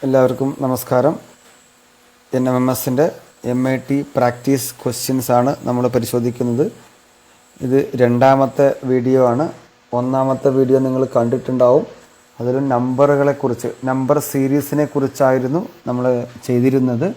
എല്ലാവർക്കും നമസ്കാരം. NMMSൻ്റെ MIT practice questions ആണ് നമ്മൾ പരിശോധിക്കുന്നത്. ഇത് രണ്ടാമത്തെ വീഡിയോ ആണ്. ഒന്നാമത്തെ വീഡിയോ നിങ്ങൾ കണ്ടിട്ടുണ്ടാവും. അതിൽ നമ്പറുകളെക്കുറിച്ച്, നമ്പർ സീരീസിനെ കുറിച്ചായിരുന്നു നമ്മൾ ചെയ്തിരുന്നത്.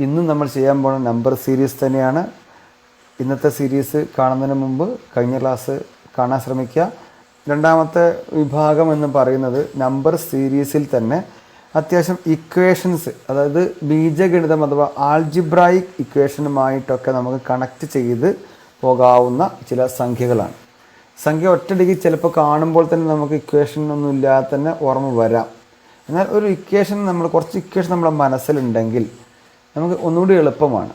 ഇന്നും നമ്മൾ ചെയ്യാൻ പോകുന്ന നമ്പർ സീരീസ് തന്നെയാണ്. ഇന്നത്തെ സീരീസ് കാണുന്നതിന് മുമ്പ് കഴിഞ്ഞ ക്ലാസ് കാണാൻ ശ്രമിക്കുക. രണ്ടാമത്തെ വിഭാഗം എന്ന് പറയുന്നത് നമ്പർ സീരീസിൽ തന്നെ അത്യാവശ്യം ഇക്വേഷൻസ്, അതായത് ബീജഗണിതം അഥവാ ആൾജിബ്രായിക് ഇക്വേഷനുമായിട്ടൊക്കെ നമുക്ക് കണക്ട് ചെയ്ത് പോകാവുന്ന ചില സംഖ്യകളാണ്. സംഖ്യ ഒറ്റയടിക്ക് ചിലപ്പോൾ കാണുമ്പോൾ തന്നെ നമുക്ക് ഇക്വേഷൻ ഒന്നും ഇല്ലാതെ തന്നെ ഓർമ്മ വരാം. എന്നാൽ ഒരു ഇക്വേഷൻ, കുറച്ച് ഇക്വേഷൻ നമ്മുടെ മനസ്സിലുണ്ടെങ്കിൽ നമുക്ക് ഒന്നുകൂടി എളുപ്പമാണ്.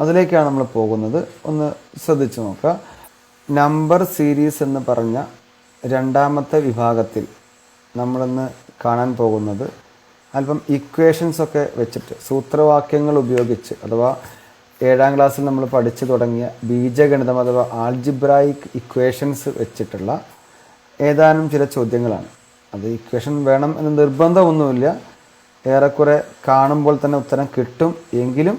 അതിലേക്കാണ് നമ്മൾ പോകുന്നത്. ഒന്ന് ശ്രദ്ധിച്ചു നോക്കുക. നമ്പർ സീരീസ് എന്ന് പറഞ്ഞ രണ്ടാമത്തെ വിഭാഗത്തിൽ നമ്മളിന്ന് കാണാൻ പോകുന്നത് അല്പം ഇക്വേഷൻസൊക്കെ വെച്ചിട്ട്, സൂത്രവാക്യങ്ങൾ ഉപയോഗിച്ച്, അഥവാ 7ാം ക്ലാസ്സിൽ നമ്മൾ പഠിച്ചു തുടങ്ങിയ ബീജഗണിതം അഥവാ ആൾജിബ്രായിക് ഇക്വേഷൻസ് വെച്ചിട്ടുള്ള ഏതാനും ചില ചോദ്യങ്ങളാണ്. അത് ഇക്വേഷൻ വേണം എന്ന് നിർബന്ധമൊന്നുമില്ല. ഏറെക്കുറെ കാണുമ്പോൾ തന്നെ ഉത്തരം കിട്ടും. എങ്കിലും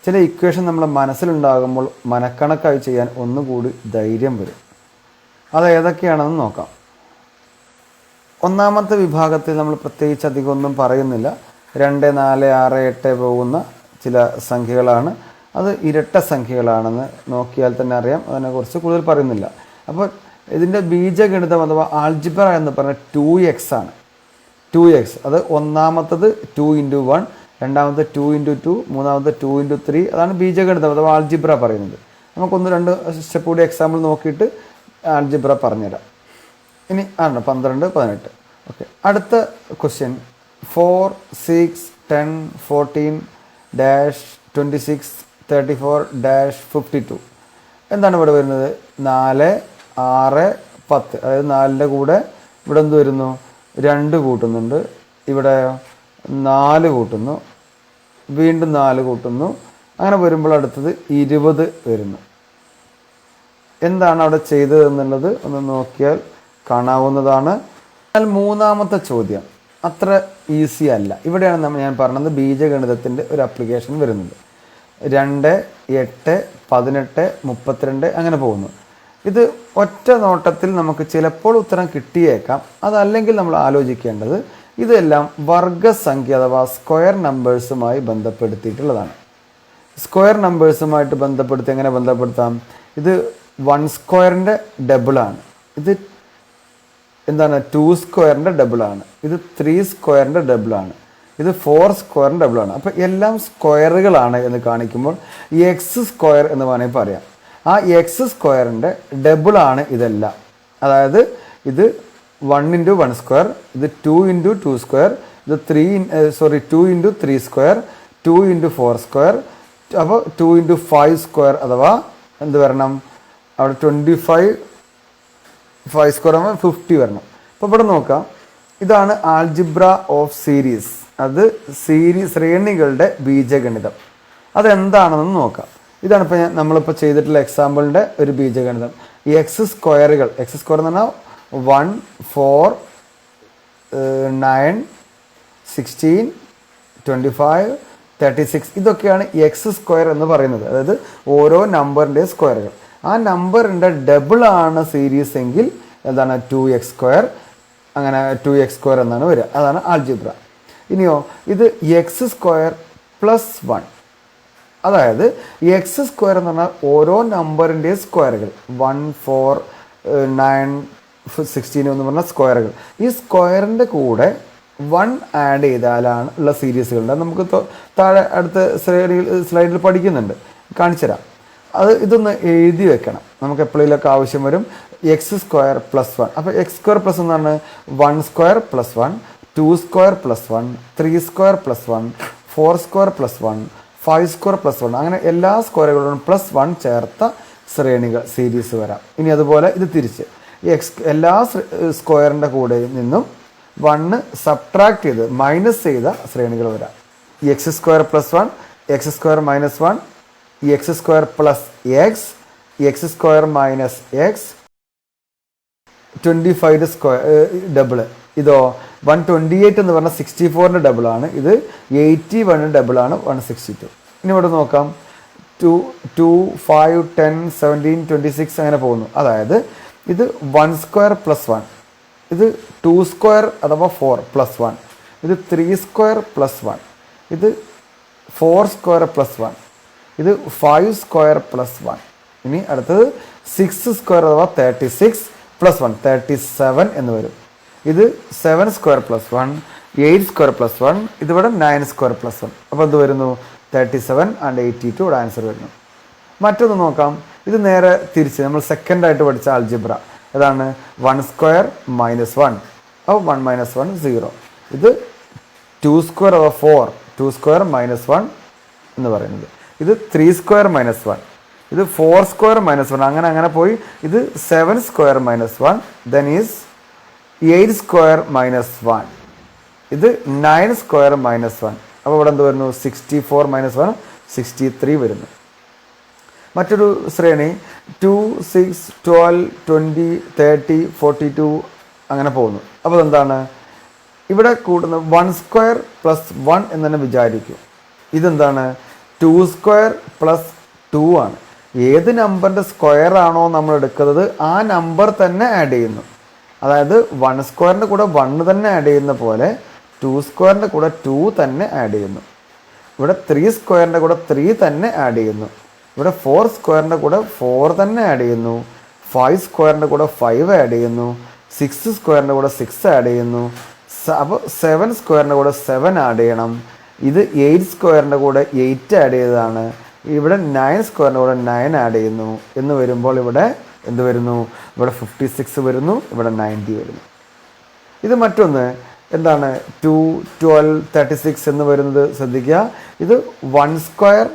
ചില ഇക്വേഷൻ നമ്മുടെ മനസ്സിലുണ്ടാകുമ്പോൾ മനക്കണക്കായി ചെയ്യാൻ ഒന്നുകൂടി ധൈര്യം വരും. അത് ഏതൊക്കെയാണെന്ന് നോക്കാം. ഒന്നാമത്തെ വിഭാഗത്തിൽ നമ്മൾ പ്രത്യേകിച്ച് അധികം ഒന്നും പറയുന്നില്ല. 2, 4, 6, 8 പോകുന്ന ചില സംഖ്യകളാണ്. അത് ഇരട്ട സംഖ്യകളാണെന്ന് നോക്കിയാൽ തന്നെ അറിയാം. അതിനെക്കുറിച്ച് കൂടുതൽ പറയുന്നില്ല. അപ്പോൾ ഇതിൻ്റെ ബീജഗണിതം അഥവാ ആൾജിബ്ര എന്ന് പറഞ്ഞാൽ 2x ആണ്. 2x, അത് ഒന്നാമത്തത് 2 × 1, രണ്ടാമത്തെ 2 × 2, മൂന്നാമത്തെ 2 × 3. അതാണ് ബീജഗണിതം അഥവാ ആൾജിബ്ര പറയുന്നത്. നമുക്കൊന്ന് 2 സ്റ്റെപ്പ് കൂടി എക്സാമ്പിൾ നോക്കിയിട്ട് ആൾജിബ്ര പറഞ്ഞുതരാം. ഇനി 12, 18. ഓക്കെ, അടുത്ത ക്വസ്റ്റ്യൻ 4, 6, 10, 14, -26, 34, -52. എന്താണ് ഇവിടെ വരുന്നത്? 4, 6, 10. അതായത് 4ൻ്റെ കൂടെ ഇവിടെ എന്ത് വരുന്നു? 2 കൂട്ടുന്നുണ്ട്. ഇവിടെ 4 കൂട്ടുന്നു, വീണ്ടും 4 കൂട്ടുന്നു. അങ്ങനെ വരുമ്പോൾ അടുത്തത് 20 വരുന്നു. എന്താണ് അവിടെ ചെയ്തതെന്നുള്ളത് ഒന്ന് നോക്കിയാൽ കാണാവുന്നതാണ്. എന്നാൽ മൂന്നാമത്തെ ചോദ്യം അത്ര ഈസി അല്ല. ഇവിടെയാണ് ഞാൻ പറഞ്ഞത് ബീജഗണിതത്തിൻ്റെ ഒരു ആപ്ലിക്കേഷൻ വരുന്നത്. 2, 8, 18, 32 അങ്ങനെ പോകുന്നു. ഇത് ഒറ്റ നോട്ടത്തിൽ നമുക്ക് ചിലപ്പോൾ ഉത്തരം കിട്ടിയേക്കാം. അതല്ലെങ്കിൽ നമ്മൾ ആലോചിക്കേണ്ടത് ഇതെല്ലാം വർഗസംഖ്യ അഥവാ സ്ക്വയർ നമ്പേഴ്സുമായി ബന്ധപ്പെടുത്തിയിട്ടുള്ളതാണ്. സ്ക്വയർ നമ്പേഴ്സുമായിട്ട് ബന്ധപ്പെടുത്തി എങ്ങനെ ബന്ധപ്പെടുത്താം? ഇത് 1 സ്ക്വയറിൻ്റെ ഡബിളാണ്. ഇത് എന്താണ്? 2 സ്ക്വയറിൻ്റെ ഡബിളാണ്. ഇത് 3 സ്ക്വയറിൻ്റെ ഡബിളാണ്. ഇത് 4 സ്ക്വയറിൻ്റെ ഡബിളാണ്. അപ്പോൾ എല്ലാം സ്ക്വയറുകളാണ് എന്ന് കാണിക്കുമ്പോൾ എക്സ് സ്ക്വയർ എന്ന് വേണമെങ്കിൽ പറയാം. ആ എക്സ് സ്ക്വയറിൻ്റെ ഡബിളാണ് ഇതെല്ലാം. അതായത് ഇത് 1 × 1 സ്ക്വയർ, ഇത് 2 × 2 സ്ക്വയർ, ഇത് 2 × 3 സ്ക്വയർ, 2 × 4 സ്ക്വയർ. അപ്പോൾ 2 × 5 സ്ക്വയർ, അഥവാ എന്ത് വരണം? അവിടെ 25, 5 സ്ക്വയർ ആകുമ്പോൾ 50 വരണം. അപ്പോൾ ഇവിടെ നോക്കാം. ഇതാണ് ആൾജിബ്ര ഓഫ് സീരീസ്. അത് ശ്രേണികളുടെ ബീജഗണിതം. അതെന്താണെന്ന് നോക്കാം. ഇതാണ് ഇപ്പോൾ നമ്മളിപ്പോൾ ചെയ്തിട്ടുള്ള എക്സാമ്പിളിൻ്റെ ഒരു ബീജഗണിതം. ഈ എക്സ് സ്ക്വയറുകൾ, എക്സ് സ്ക്വയർ എന്ന് പറഞ്ഞാൽ 1, 4, 9, 16, 25, 36. ഇതൊക്കെയാണ് എക്സ് സ്ക്വയർ എന്ന് പറയുന്നത്. അതായത് ഓരോ നമ്പറിൻ്റെയും സ്ക്വയറുകൾ. ആ നമ്പറിൻ്റെ ഡബിളാണ് സീരീസ് എങ്കിൽ എന്താണ്? 2x square. അങ്ങനെ 2x സ്ക്വയർ എന്നാണ് വരിക. അതാണ് ആൾജിബ്ര. ഇനിയോ ഇത് എക്സ് സ്ക്വയർ പ്ലസ് 1. അതായത് എക്സ് സ്ക്വയർ എന്ന് പറഞ്ഞാൽ ഓരോ നമ്പറിൻ്റെയും സ്ക്വയറുകൾ. 1, 4, 9, 16 എന്ന് പറഞ്ഞ സ്ക്വയറുകൾ. ഈ സ്ക്വയറിൻ്റെ കൂടെ 1 ആഡ് ചെയ്താലാണ് ഉള്ള സീരീസുകളുണ്ട്. നമുക്ക് താഴെ അടുത്ത സ്ലൈഡിൽ പഠിക്കുന്നുണ്ട്, കാണിച്ചു തരാം. ഇതൊന്ന് എഴുതി വെക്കണം. നമുക്ക് എപ്പോഴേലൊക്കെ ആവശ്യം വരും. X square plus 1. അപ്പോൾ എക്സ് സ്ക്വയർ പ്ലസ് എന്ന് പറഞ്ഞാൽ 1 square plus 1, 2 square plus 1, 3 square plus 1, 4 square plus 1, 5 square plus 1. അങ്ങനെ എല്ലാ സ്ക്വയറുകളോടും പ്ലസ് 1 ചേർത്ത ശ്രേണികൾ സീരീസ് വരാം. ഇനി അതുപോലെ ഇത് തിരിച്ച് എല്ലാ സ്ക്വയറിൻ്റെ കൂടെ നിന്നും 1 സബ്ട്രാക്ട് ചെയ്ത് മൈനസ് ചെയ്ത ശ്രേണികൾ വരാം. X square plus 1, X square minus 1, X square plus X, X square minus X, 25 square double. ഇതോ 128 എന്ന് പറഞ്ഞാൽ 64ൻ്റെ ഡബിളാണ്. ഇത് 81 ഡബിളാണ് 162. ഇനി ഇവിടെ നോക്കാം. 2, 5, 10, 17, 26 അങ്ങനെ പോകുന്നു. അതായത് ഇത് 1 സ്ക്വയർ പ്ലസ് 1, ഇത് 2 സ്ക്വയർ അഥവാ 4 പ്ലസ് 1, ഇത് 3 സ്ക്വയർ പ്ലസ് 1, ഇത് 4 സ്ക്വയർ പ്ലസ് 1, ഇത് 5 സ്ക്വയർ പ്ലസ് 1. ഇനി അടുത്തത് 6 സ്ക്വയർ അഥവാ 36 പ്ലസ് 1 37 എന്ന് വരും. ഇത് 7 സ്ക്വയർ പ്ലസ് 1, 8 സ്ക്വയർ പ്ലസ് 1, ഇതിവിടെ 9 സ്ക്വയർ പ്ലസ് 1. അപ്പോൾ എന്ത് വരുന്നു? 37 and 82 ഇവിടെ ആൻസർ വരുന്നു. മറ്റൊന്ന് നോക്കാം. ഇത് നേരെ തിരിച്ച് നമ്മൾ സെക്കൻഡായിട്ട് പഠിച്ച ആൾജിബ്ര. ഏതാണ്? 1 സ്ക്വയർ മൈനസ് 1, അപ്പോൾ 1 മൈനസ് 1 0. ഇത് 2 സ്ക്വയർ അഥവാ 4, 2 സ്ക്വയർ മൈനസ് 1 എന്ന് പറയുന്നത്. ഇത് 3 സ്ക്വയർ മൈനസ് 1, ഇത് 4 സ്ക്വയർ മൈനസ് 1, അങ്ങനെ അങ്ങനെ പോയി. ഇത് 7 square minus 1, then is 8 square minus 1, ഇത് 9 സ്ക്വയർ മൈനസ് 1. അപ്പോൾ ഇവിടെ എന്ത് വരുന്നു? 64 മൈനസ് 1 63 വരുന്നു. മറ്റൊരു ശ്രേണി 2, 6, 12, 20, 30, 42 അങ്ങനെ പോകുന്നു. അപ്പോൾ എന്താണ് ഇവിടെ കൂടുന്നത്? 1 സ്ക്വയർ പ്ലസ് 1 എന്ന് തന്നെ വിചാരിക്കും. ഇതെന്താണ്? 2 സ്ക്വയർ പ്ലസ് 2 ആണ്. ഏത് നമ്പറിൻ്റെ സ്ക്വയർ ആണോ നമ്മൾ എടുക്കുന്നത് ആ നമ്പർ തന്നെ ആഡ് ചെയ്യുന്നു. അതായത് 1 സ്ക്വയറിൻ്റെ കൂടെ 1 തന്നെ ആഡ് ചെയ്യുന്ന പോലെ 2 സ്ക്വയറിൻ്റെ കൂടെ 2 തന്നെ ആഡ് ചെയ്യുന്നു. ഇവിടെ 3 സ്ക്വയറിൻ്റെ കൂടെ 3 തന്നെ ആഡ് ചെയ്യുന്നു. ഇവിടെ 4 സ്ക്വയറിൻ്റെ കൂടെ 4 തന്നെ ആഡ് ചെയ്യുന്നു. 5 സ്ക്വയറിൻ്റെ കൂടെ 5 ആഡ് ചെയ്യുന്നു. 6 സ്ക്വയറിൻ്റെ കൂടെ 6 ആഡ് ചെയ്യുന്നു. അപ്പോൾ 7 സ്ക്വയറിൻ്റെ കൂടെ 7 ആഡ് ചെയ്യണം. ഇത് 8 സ്ക്വയറിൻ്റെ കൂടെ 8 ആഡ് ചെയ്തതാണ്. ഇവിടെ 9 സ്ക്വയറിൻ്റെ കൂടെ 9 ആഡ് ചെയ്യുന്നു എന്ന് വരുമ്പോൾ ഇവിടെ എന്ത് വരുന്നു? ഇവിടെ 56 വരുന്നു, ഇവിടെ 90 വരുന്നു. ഇത് മറ്റൊന്ന് എന്താണ്? 2, 12, 36 എന്ന് വരുന്നത് ശ്രദ്ധിക്കുക. ഇത് 1 സ്ക്വയർ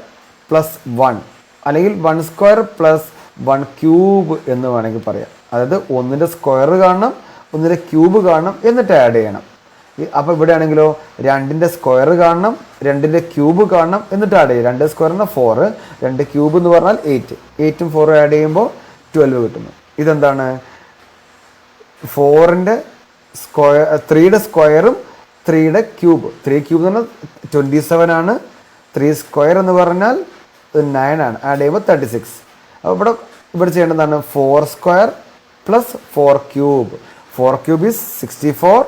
പ്ലസ് 1 അല്ലെങ്കിൽ 1 സ്ക്വയർ പ്ലസ് 1 ക്യൂബ് എന്ന് വേണമെങ്കിൽ പറയാം. അതായത് ഒന്നിൻ്റെ സ്ക്വയർ കാണണം, ഒന്നിൻ്റെ ക്യൂബ് കാണണം, എന്നിട്ട് ആഡ് ചെയ്യണം. അപ്പോൾ ഇവിടെ ആണെങ്കിലോ 2ൻ്റെ സ്ക്വയർ കാണണം, 2ൻ്റെ ക്യൂബ് കാണണം, എന്നിട്ട് ആഡ് ചെയ്യും. 2 സ്ക്വയർ എന്നാൽ 4, 2 ക്യൂബ് എന്ന് പറഞ്ഞാൽ 8, 8ഉം 4ഉം ആഡ് ചെയ്യുമ്പോൾ 12 കിട്ടുന്നു. ഇതെന്താണ്? 4ൻ്റെ സ്ക്വയർ, 3യുടെ സ്ക്വയറും 3യുടെ ക്യൂബ്. 3 ക്യൂബ് എന്ന് പറഞ്ഞാൽ 27 ആണ്. 3 സ്ക്വയർ എന്ന് പറഞ്ഞാൽ 9 ആണ്. ആഡ് ചെയ്യുമ്പോൾ 36. അപ്പോൾ ഇവിടെ ചെയ്യേണ്ടതാണ് 4 square plus 4 cube. 4 cube is 64,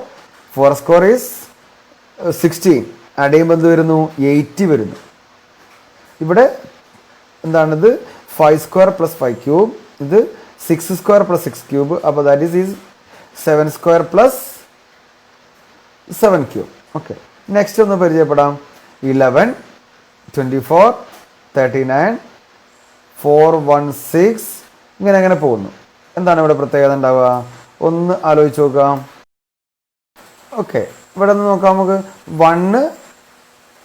4 square is 16. Add ചെയ്യുമ്പോൾ എന്ത് വരുന്നു? 80 വരുന്നു. ഇവിടെ എന്താണിത്? 5 സ്ക്വയർ പ്ലസ് 5 ക്യൂബ്. ഇത് 6 സ്ക്വയർ പ്ലസ് 6 ക്യൂബ്. അപ്പോൾ that is 7 square plus 7 cube. Okay, next ഒന്ന് പരിചയപ്പെടാം. 11, 24, 39, 416 ഇങ്ങനെ അങ്ങനെ പോകുന്നു. എന്താണ് ഇവിടെ പ്രത്യേകത ഉണ്ടാവുക? ഒന്ന് ആലോചിച്ച് നോക്കാം. ഓക്കെ, ഇവിടെ നിന്ന് നോക്കാം നമുക്ക്.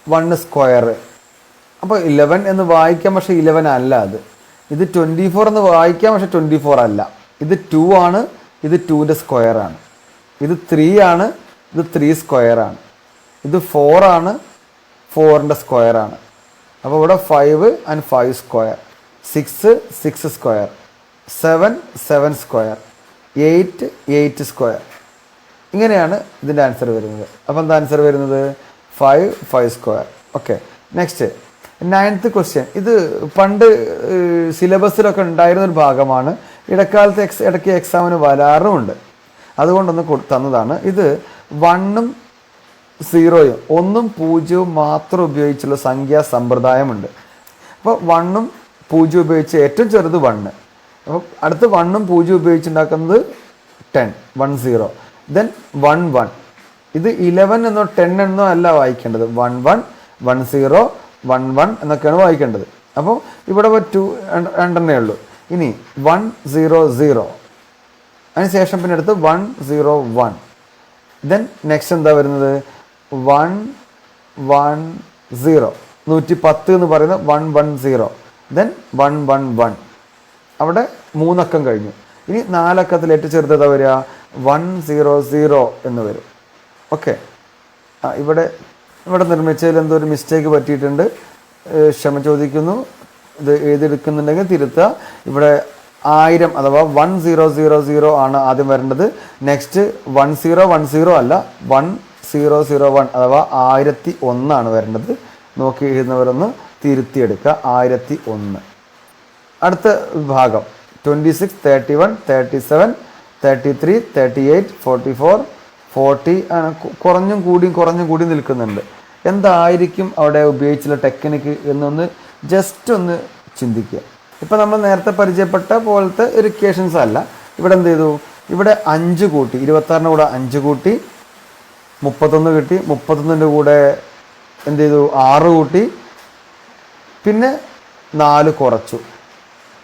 1 സ്ക്വയർ, അപ്പോൾ 11 എന്ന് വായിക്കാം, പക്ഷേ 11 അല്ല. ഇത് 24 എന്ന് വായിക്കാം, പക്ഷേ 24 അല്ല. ഇത് 2 ആണ്, ഇത് 2ൻ്റെ സ്ക്വയർ ആണ്. ഇത് 3 ആണ്, ഇത് 3 സ്ക്വയർ ആണ്. ഇത് 4 ആണ്, 4ൻ്റെ സ്ക്വയർ ആണ്. അപ്പോൾ ഇവിടെ 5 and 5 square, 6 square, 7 square, 8 square. ഇങ്ങനെയാണ് ഇതിൻ്റെ ആൻസർ വരുന്നത്. അപ്പോൾ എന്താ ആൻസർ വരുന്നത്? 5 square. Okay, next 9th question. ഇത് പണ്ട് സിലബസിലൊക്കെ ഉണ്ടായിരുന്നൊരു ഭാഗമാണ്. ഇടക്കാലത്ത് ഇടയ്ക്ക് എക്സാമിന് വരാറുമുണ്ട്. അതുകൊണ്ടൊന്ന് തന്നതാണ്. ഇത് 1ഉം 0ഉം 1ഉം 0ഉം മാത്രം ഉപയോഗിച്ചുള്ള സംഖ്യാ സമ്പ്രദായമുണ്ട്. അപ്പോൾ 1ഉം 0 ഉപയോഗിച്ച് ഏറ്റവും ചെറുത് 1. അപ്പോൾ അടുത്ത് 1ഉം 0 ഉപയോഗിച്ചുണ്ടാക്കുന്നത് 10, 1 0, ദെൻ 1 1. ഇത് 11 എന്നോ 10 എന്നോ അല്ല വായിക്കേണ്ടത്. 1 1, 1 0, 1 1 എന്നൊക്കെയാണ് വായിക്കേണ്ടത്. അപ്പോൾ ഇവിടെ 2 രണ്ടെണ്ണേ ഉള്ളൂ. ഇനി 1 0 0, അതിനുശേഷം പിന്നെ അടുത്ത് 1 0 1, ദെൻ നെക്സ്റ്റ് എന്താ വരുന്നത്? 1 1 0, 110 എന്ന് പറയുന്നത് 1 1 0, ദെൻ 1 1 1. അവിടെ 3 അക്കം കഴിഞ്ഞു. ഇനി 4 അക്കത്തിൽ ഏറ്റവും ചെറുതാ വരിക? 1 0 0 എന്ന് വരും. ഓക്കെ, ഇവിടെ നിർമ്മിച്ചതിൽ എന്തോ ഒരു മിസ്റ്റേക്ക് പറ്റിയിട്ടുണ്ട്, ക്ഷമ ചോദിക്കുന്നു. ഇത് എഴുതിയെടുക്കുന്നുണ്ടെങ്കിൽ തിരുത്തുക. ഇവിടെ 1000 അഥവാ 1000 ആണ് ആദ്യം വരേണ്ടത്. നെക്സ്റ്റ് 1010 അല്ല 1001 അഥവാ 1001 വരേണ്ടത്. നോക്കി എഴുതുന്നവരൊന്ന് തിരുത്തിയെടുക്കുക. 1001. അടുത്ത ഭാഗം 26, 31, 37, 33, 38, 44, 40 ആണ്. കുറഞ്ഞും കൂടിയും നിൽക്കുന്നുണ്ട്. എന്തായിരിക്കും അവിടെ ഉപയോഗിച്ചുള്ള ടെക്നിക്ക് എന്നൊന്ന് ജസ്റ്റ് ഒന്ന് ചിന്തിക്കുക. ഇപ്പം നമ്മൾ നേരത്തെ പരിചയപ്പെട്ട പോലത്തെ ഒരു ഇക്വേഷൻസ് അല്ല. ഇവിടെ എന്ത് ചെയ്തു? ഇവിടെ 5 കൂട്ടി, 26 കൂടെ 5 കൂട്ടി 31 കിട്ടി. 31 കൂടെ എന്ത് ചെയ്തു? 6 കൂട്ടി, പിന്നെ 4 കുറച്ചു.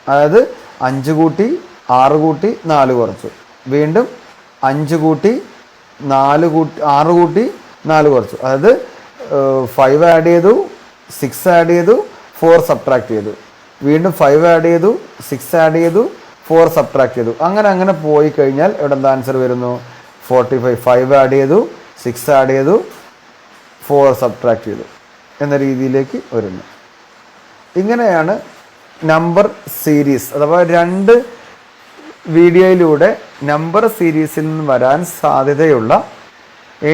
അതായത് 5 കൂട്ടി 6 കൂട്ടി 4 കുറച്ചു. വീണ്ടും 5 കൂട്ടി 6 കൂട്ടി 4 കുറച്ചു. അതായത് 5 ആഡ് ചെയ്തു, 6 ആഡ് ചെയ്തു, 4 സബ്ട്രാക്ട് ചെയ്തു. വീണ്ടും 5 ആഡ് ചെയ്തു, 6 ആഡ് ചെയ്തു, 4 സബ്ട്രാക്ട് ചെയ്തു. അങ്ങനെ പോയി കഴിഞ്ഞാൽ ഇവിടെ എന്താ ആൻസർ വരുന്നു? 45. 5 ആഡ് ചെയ്തു, 6 ആഡ് ചെയ്തു, 4 സബ്ട്രാക്ട് ചെയ്തു എന്ന രീതിയിലേക്ക് വരുന്നു. ഇങ്ങനെയാണ് നമ്പർ സീരീസ് അഥവാ 2 വീഡിയോയിലൂടെ നമ്പർ സീരീസിൽ നിന്ന് വരാൻ സാധ്യതയുള്ള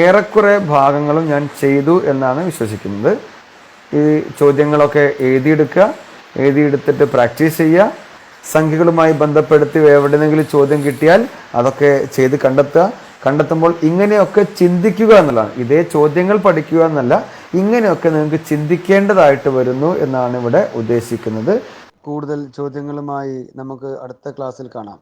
ഏറെക്കുറെ ഭാഗങ്ങളും ഞാൻ ചെയ്തു എന്നാണ് വിശ്വസിക്കുന്നത്. ഈ ചോദ്യങ്ങളൊക്കെ എഴുതിയെടുത്തിട്ട് പ്രാക്ടീസ് ചെയ്യുക. സംഖ്യകളുമായി ബന്ധപ്പെടുത്തി എവിടെയെങ്കിലും ചോദ്യം കിട്ടിയാൽ അതൊക്കെ ചെയ്ത് കണ്ടെത്തുമ്പോൾ ഇങ്ങനെയൊക്കെ ചിന്തിക്കുക എന്നുള്ളതാണ്. ഇതേ ചോദ്യങ്ങൾ പഠിക്കുക എന്നല്ല, ഇങ്ങനെയൊക്കെ നിങ്ങൾക്ക് ചിന്തിക്കേണ്ടതായിട്ട് വരുന്നു എന്നാണ് ഇവിടെ ഉദ്ദേശിക്കുന്നത്. കൂടുതൽ ചോദ്യങ്ങളുമായി നമുക്ക് അടുത്ത ക്ലാസ്സിൽ കാണാം.